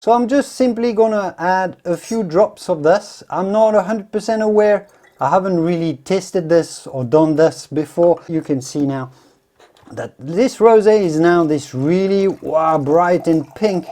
So I'm just simply gonna add a few drops of this. I'm not 100% aware. I haven't really tasted this or done this before. You can see now that this rosé is now this really bright and pink.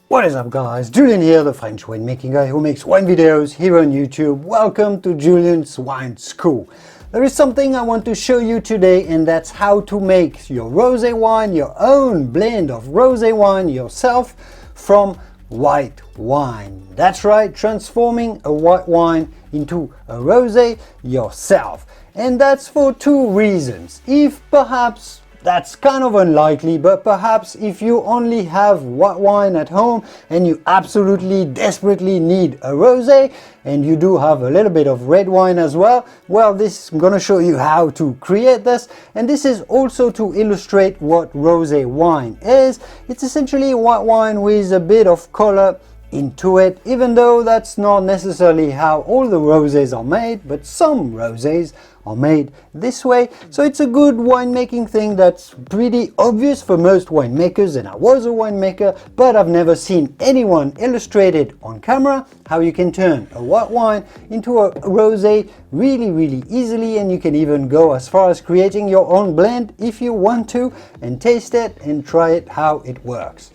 What is up guys, Julien here, the French winemaking guy who makes wine videos here on YouTube. Welcome to Julien's Wine School. There is something I want to show you today, and that's how to make your rosé wine, your own blend of rosé wine yourself from white wine. That's right, transforming a white wine into a rosé yourself. And that's for two reasons. If perhaps that's kind of unlikely, but perhaps if you only have white wine at home and you absolutely desperately need a rosé, and you do have a little bit of red wine as well, well, I'm gonna show you how to create this. And this is also to illustrate what rosé wine is. It's essentially white wine with a bit of color into it, even though that's not necessarily how all the rosés are made, but some rosés are made this way. So it's a good winemaking thing that's pretty obvious for most winemakers, and I was a winemaker, but I've never seen anyone illustrated on camera how you can turn a white wine into a rosé really easily. And you can even go as far as creating your own blend if you want to, and taste it and try it how it works.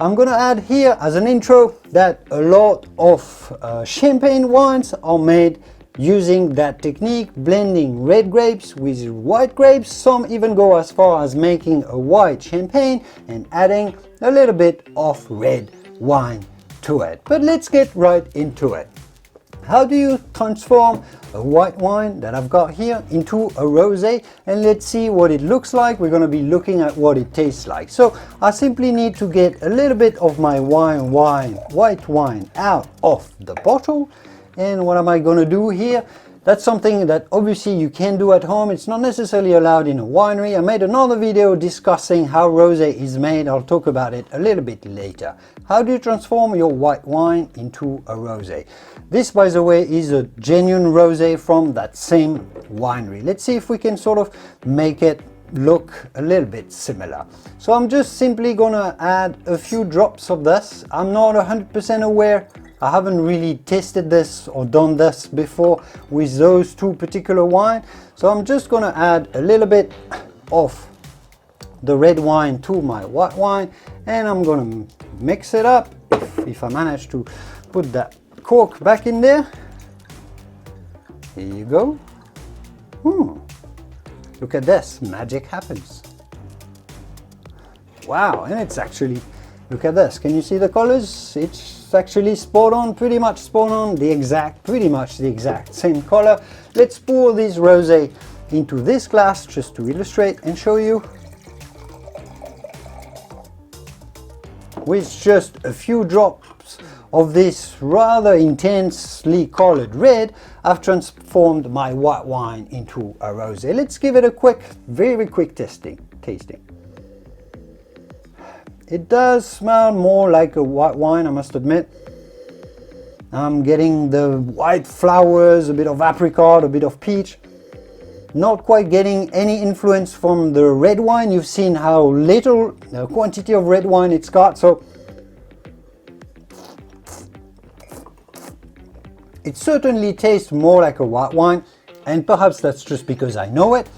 I'm gonna add here as an intro that a lot of champagne wines are made using that technique, blending red grapes with white grapes. Some even go as far as making a white champagne and adding a little bit of red wine to it. But let's get right into it. How do you transform a white wine that I've got here into a rosé? And let's see what it looks like. We're going to be looking at what it tastes like. So I simply need to get a little bit of my white wine out of the bottle. And what am I going to do here? That's something that obviously you can do at home. It's not necessarily allowed in a winery. I made another video discussing how rosé is made. I'll talk about it a little bit later. How do you transform your white wine into a rosé? This, by the way, is a genuine rosé from that same winery. Let's see if we can sort of make it look a little bit similar. So I'm just simply gonna add a few drops of this. I'm not 100% aware. I haven't really tasted this or done this before with those two particular wine. So I'm just gonna add a little bit of the red wine to my white wine, and I'm gonna mix it up. If I manage to put that cork back in there. Here you go. Look at this, magic happens. Wow, and it's actually, look at this, can you see the colors? It's actually spot on, pretty much spot on, pretty much the exact same color. Let's pour this rosé into this glass just to illustrate and show you. With just a few drops of this rather intensely colored red, I've transformed my white wine into a rosé. Let's give it a quick, very quick tasting. It does smell more like a white wine, I must admit. I'm getting the white flowers, a bit of apricot, a bit of peach. Not quite getting any influence from the red wine. You've seen how little quantity of red wine it's got, so it certainly tastes more like a white wine, and perhaps that's just because I know it.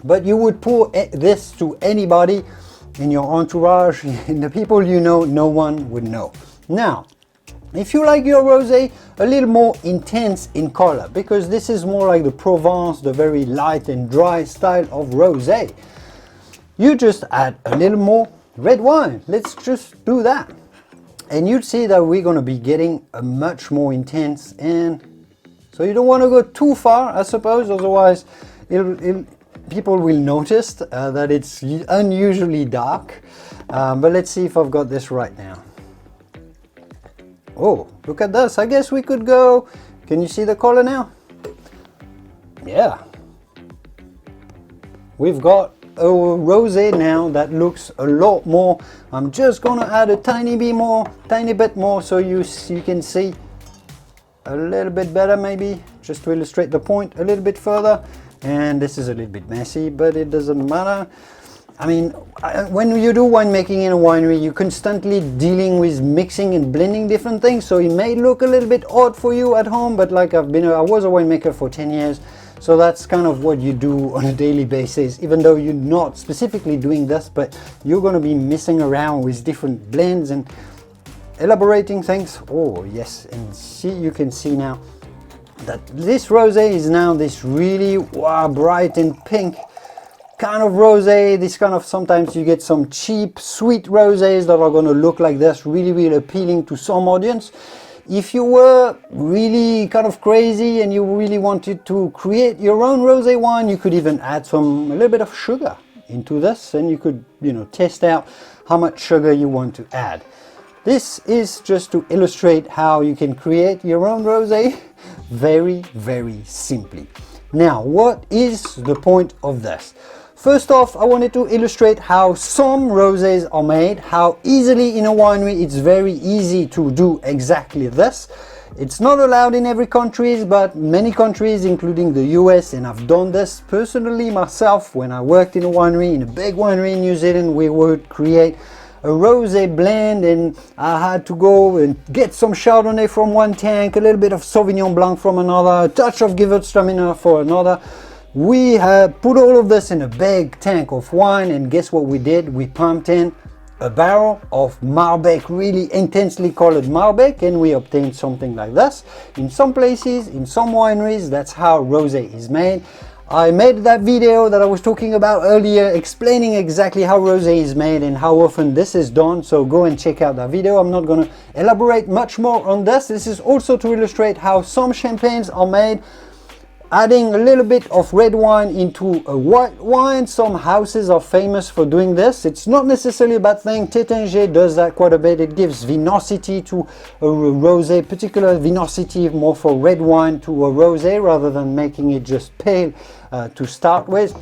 But you would pour this to anybody in your entourage, in the people you know, no one would know. Now, if you like your rosé a little more intense in color, because this is more like the Provence, the very light and dry style of rosé, you just add a little more red wine. Let's just do that. And you'll see that we're going to be getting a much more intense, and so you don't want to go too far, I suppose, otherwise people will notice that it's unusually dark. But let's see if I've got this right now. Oh, look at this. I guess we could go. Can you see the color now? Yeah. We've got a rosé now that looks a lot more. I'm just gonna add a tiny bit more so you can see a little bit better, maybe just to illustrate the point a little bit further. And this is a little bit messy, but it doesn't matter. I mean, when you do winemaking in a winery, you're constantly dealing with mixing and blending different things, so it may look a little bit odd for you at home, but like I was a winemaker for 10 years, so that's kind of what you do on a daily basis, even though you're not specifically doing this, but you're going to be messing around with different blends and elaborating things. Oh yes, and see, you can see now that this rosé is now this really bright and pink kind of rosé. This kind of, sometimes you get some cheap sweet rosés that are going to look like this, really appealing to some audience. If you were really kind of crazy and you really wanted to create your own rosé wine, you could even add a little bit of sugar into this, and you could, test out how much sugar you want to add. This is just to illustrate how you can create your own rosé very simply. Now, what is the point of this? First off, I wanted to illustrate how some rosés are made, how easily in a winery it's very easy to do exactly this. It's not allowed in every country, but many countries, including the US, and I've done this personally myself when I worked in a winery, in a big winery in New Zealand. We would create a rosé blend, and I had to go and get some Chardonnay from one tank, a little bit of Sauvignon Blanc from another, a touch of Gewürztraminer for another. We had put all of this in a big tank of wine, and guess what we did? We pumped in a barrel of Malbec, really intensely colored Malbec, and we obtained something like this. In some places, in some wineries, that's how rosé is made. I made that video that I was talking about earlier, explaining exactly how rosé is made and how often this is done, so go and check out that video. I'm not going to elaborate much more on this. This is also to illustrate how some champagnes are made, adding a little bit of red wine into a white wine. Some houses are famous for doing this. It's not necessarily a bad thing. Tétinger does that quite a bit. It gives vinosity to a rosé, particular vinosity more for red wine to a rosé, rather than making it just pale to start with.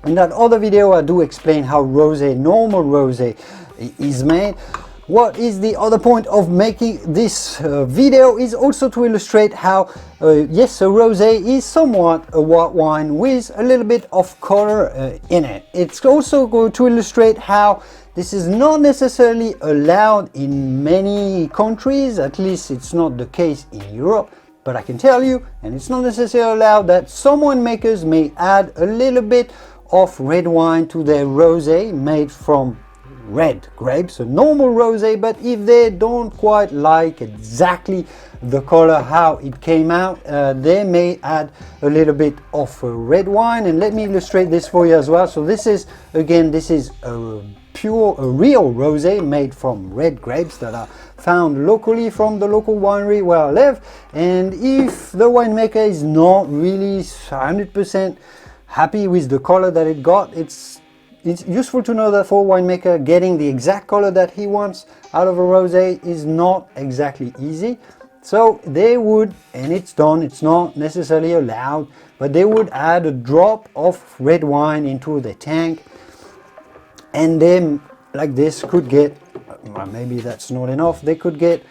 In that other video, I do explain how rosé, normal rosé, is made. What is the other point of making this video is also to illustrate how, yes, a rosé is somewhat a white wine with a little bit of color in it. It's also going to illustrate how this is not necessarily allowed in many countries, at least it's not the case in Europe, but I can tell you, and it's not necessarily allowed, that some winemakers may add a little bit of red wine to their rosé made from red grapes, a normal rosé, but if they don't quite like exactly the color how it came out, they may add a little bit of red wine. And let me illustrate this for you as well. So this is, again, this is a real rosé made from red grapes that are found locally from the local winery where I live. And if the winemaker is not really 100% happy with the color that it got, it's useful to know that for a winemaker, getting the exact color that he wants out of a rosé is not exactly easy. So they would, and it's done, it's not necessarily allowed, but they would add a drop of red wine into the tank, and then like this could get, well, maybe that's not enough, they could get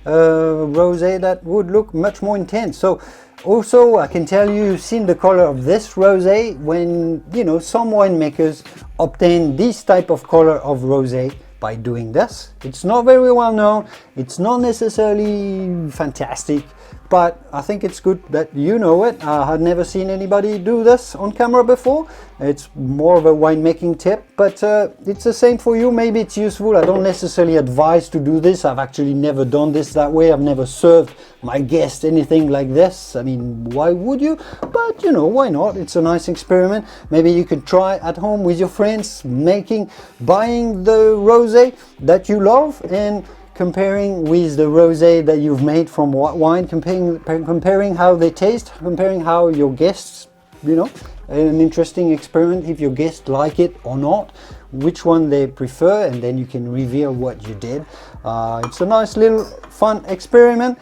a rosé that would look much more intense. So also, I can tell you, you've seen the color of this rosé when, some winemakers obtain this type of color of rosé by doing this. It's not very well known, it's not necessarily fantastic, but I think it's good that you know it. I had never seen anybody do this on camera before. It's more of a winemaking tip, but it's the same for you. Maybe it's useful. I don't necessarily advise to do this. I've actually never done this that way. I've never served my guests anything like this. I mean, why would you? But why not? It's a nice experiment. Maybe you could try at home with your friends, buying the rosé that you love and comparing with the rosé that you've made from white wine, comparing how they taste, comparing how your guests, an interesting experiment, if your guests like it or not, which one they prefer, and then you can reveal what you did. It's a nice little fun experiment.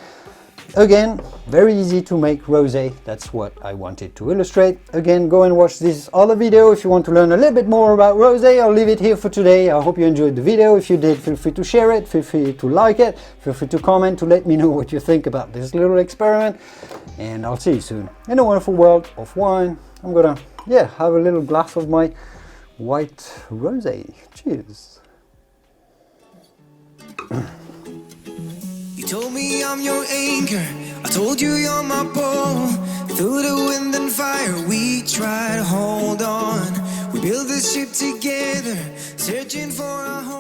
Again, very easy to make rosé. That's what I wanted to illustrate. Again, go and watch this other video if you want to learn a little bit more about rosé. I'll leave it here for today. I hope you enjoyed the video. If you did, feel free to share it, feel free to like it, feel free to comment to let me know what you think about this little experiment. And I'll see you soon in a wonderful world of wine. I'm gonna, have a little glass of my white rosé. Cheers. You told me I'm your anchor, I told you you're my pole. Through the wind and fire we try to hold on. We build this ship together, searching for a home.